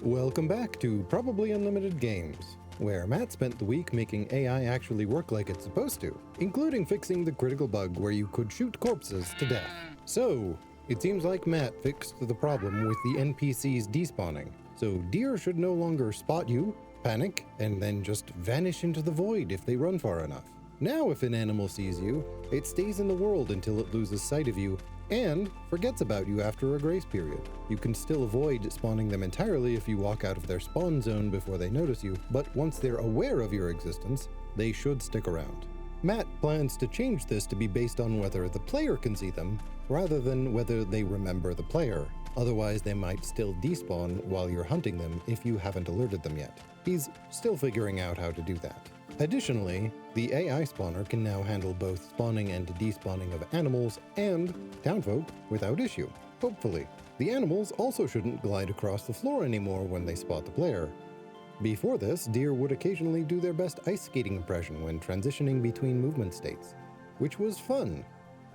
Welcome back to Probably Unlimited Games, where Matt spent the week making AI actually work like it's supposed to, including fixing the critical bug where you could shoot corpses to death. So, it seems like Matt fixed the problem with the NPCs despawning, so deer should no longer spot you, panic, and then just vanish into the void if they run far enough. Now if an animal sees you, it stays in the world until it loses sight of you and forgets about you after a grace period. You can still avoid spawning them entirely if you walk out of their spawn zone before they notice you, but once they're aware of your existence, they should stick around. Matt plans to change this to be based on whether the player can see them, rather than whether they remember the player. Otherwise, they might still despawn while you're hunting them if you haven't alerted them yet. He's still figuring out how to do that. Additionally, the AI spawner can now handle both spawning and despawning of animals and townfolk without issue, hopefully. The animals also shouldn't glide across the floor anymore when they spot the player. Before this, deer would occasionally do their best ice skating impression when transitioning between movement states, which was fun.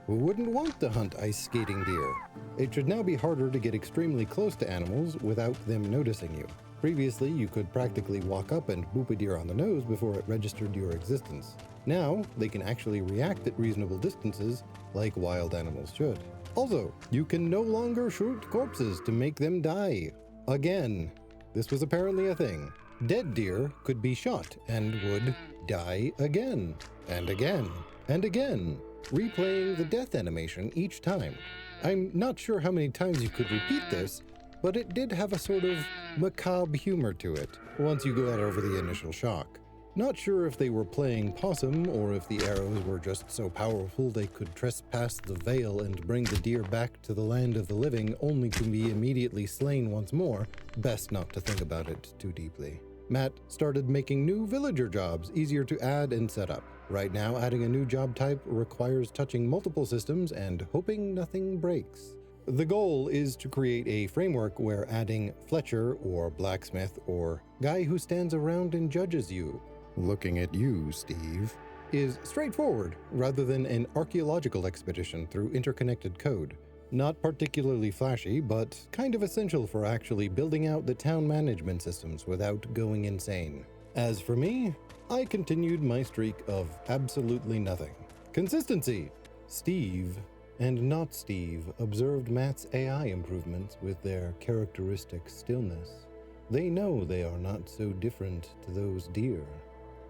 Who wouldn't want to hunt ice skating deer? It should now be harder to get extremely close to animals without them noticing you. Previously, you could practically walk up and boop a deer on the nose before it registered your existence. Now, they can actually react at reasonable distances, like wild animals should. Also, you can no longer shoot corpses to make them die. Again. This was apparently a thing. Dead deer could be shot and would die again, and again, and again, replaying the death animation each time. I'm not sure how many times you could repeat this, but it did have a sort of macabre humor to it once you got over the initial shock. Not sure if they were playing possum or if the arrows were just so powerful they could trespass the veil and bring the deer back to the land of the living only to be immediately slain once more. Best not to think about it too deeply. Matt started making new villager jobs easier to add and set up. Right now, adding a new job type requires touching multiple systems and hoping nothing breaks. The goal is to create a framework where adding Fletcher or blacksmith or guy who stands around and judges you, looking at you, Steve, is straightforward rather than an archaeological expedition through interconnected code. Not particularly flashy, but kind of essential for actually building out the town management systems without going insane. As for me, I continued my streak of absolutely nothing. Consistency! Steve and not Steve observed Matt's AI improvements with their characteristic stillness. They know they are not so different to those deer.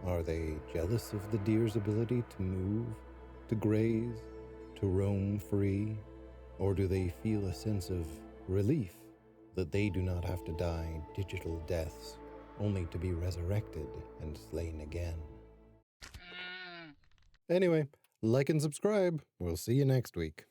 Are they jealous of the deer's ability to move, to graze, to roam free? Or do they feel a sense of relief that they do not have to die digital deaths, only to be resurrected and slain again? Anyway, like and subscribe. We'll see you next week.